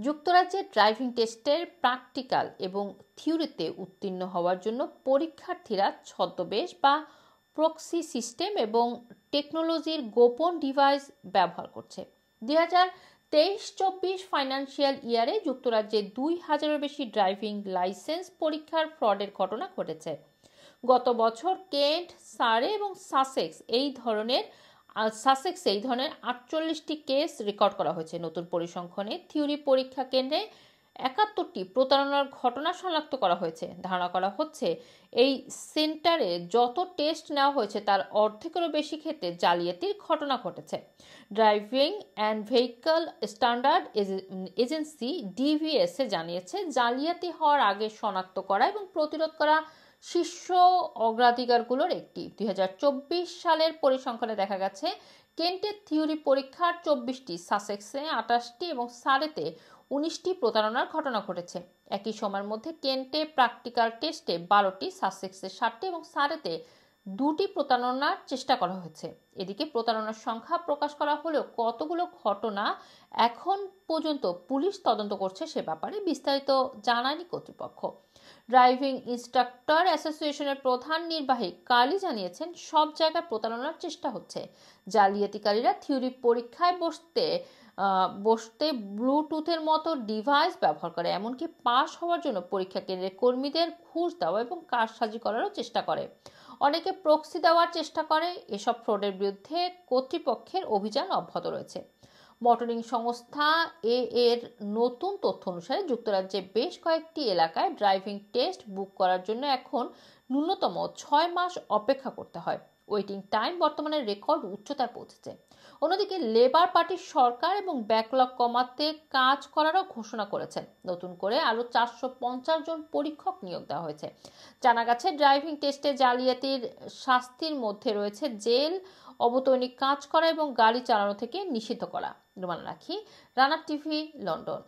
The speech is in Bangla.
যুক্তরাজ্যে ড্রাইভিং টেস্টের প্র্যাকটিক্যাল এবং থিওরিতে উত্তীর্ণ হওয়ার জন্য পরীক্ষার্থীরা ছদ্মবেশ বা প্রক্সি সিস্টেম এবং টেকনোলজির গোপন ডিভাইস ব্যবহার করছে। 2023-24 ফাইন্যান্সিয়াল ইয়ারে যুক্তরাজ্যে 2000-এর বেশি ড্রাইভিং লাইসেন্স পরীক্ষার ফ্রডের ঘটনা ঘটেছে। গত বছর কেন্ট, সারে এবং সাসেক্সে এই ধরনের 48টি কেস রেকর্ড করা হয়েছে। নতুন পরিসংখ্যানে থিওরি পরীক্ষা কেন্দ্রে 71টি প্রতারণার ঘটনা শনাক্ত করা হয়েছে। ধারণা করা হচ্ছে এই সেন্টারে যত টেস্ট নেওয়া হয়েছে তার অর্ধেকেরও বেশি ক্ষেত্রে জালিয়াতির ঘটনা ঘটেছে। Driving and vehicle standard agency DVSA জানিয়েছে, জালিয়াতি হওয়ার আগে শনাক্ত করা এবং প্রতিরোধ করা শীর্ষ অগ্রাধিকারগুলোর একটি। 2024 সালের পরিসংখ্যানে দেখা গেছে কেন্টের থিওরি পরীক্ষার 24টি, সাসেক্সে 28টি এবং সারেতে 19টি প্রতারণার ঘটনা ঘটেছে। একই সময়ের মধ্যে কেন্টে প্র্যাকটিক্যাল টেস্টে 12টি, সাসেক্সে 7টি এবং সারেতে 2টি প্রতারণার চেষ্টা করা হয়েছে। এদিকে প্রতারণার সংখ্যা প্রকাশ করা হলেও কতগুলো ঘটনা এখন পর্যন্ত পুলিশ তদন্ত করছে সে ব্যাপারে বিস্তারিত জানায়নি কর্তৃপক্ষ। ড্রাইভিং ইনস্ট্রাক্টর অ্যাসোসিয়েশনের প্রধান নির্বাহী কালি জানিয়েছেন, সব জায়গায় প্রতারণার চেষ্টা হচ্ছে। জালিয়াতিকারীরা থিওরি পরীক্ষায় বসতে ব্লুটুথের মতো ডিভাইস ব্যবহার করে, এমনকি পাস হওয়ার জন্য পরীক্ষা কেন্দ্রের কর্মীদের ঘুষ দেওয়া এবং কারসাজি করারও চেষ্টা করে। অনেকে প্রক্সি দেওয়ার চেষ্টা করে। এসব ফ্রডের বিরুদ্ধে কর্তৃপক্ষের অভিযান অব্যাহত রয়েছে। মটরিং সংস্থা এর নতুন তথ্য অনুসারে যুক্তরাজ্যে বেশ কয়েকটি এলাকায় ড্রাইভিং টেস্ট বুক করার জন্য এখন ন্যূনতম 6 মাস অপেক্ষা করতে হয়। ওয়েটিং টাইম বর্তমানে রেকর্ড উচ্চতায় পৌঁছেছে। অন্যদিকে লেবার পার্টির সরকার এবং ব্যাকলগ কমাতে কাজ করারও ঘোষণা করেছেন। নতুন করে আরও 450 জন পরীক্ষক নিয়োগ দেওয়া হয়েছে। জানা গেছে ড্রাইভিং টেস্টে জালিয়াতির শাস্তির মধ্যে রয়েছে জেল, অবৈতনিক কাজ করা এবং গাড়ি চালানো থেকে নিষিদ্ধ করা। রুমানা রাখি, রানা টিভি, লন্ডন।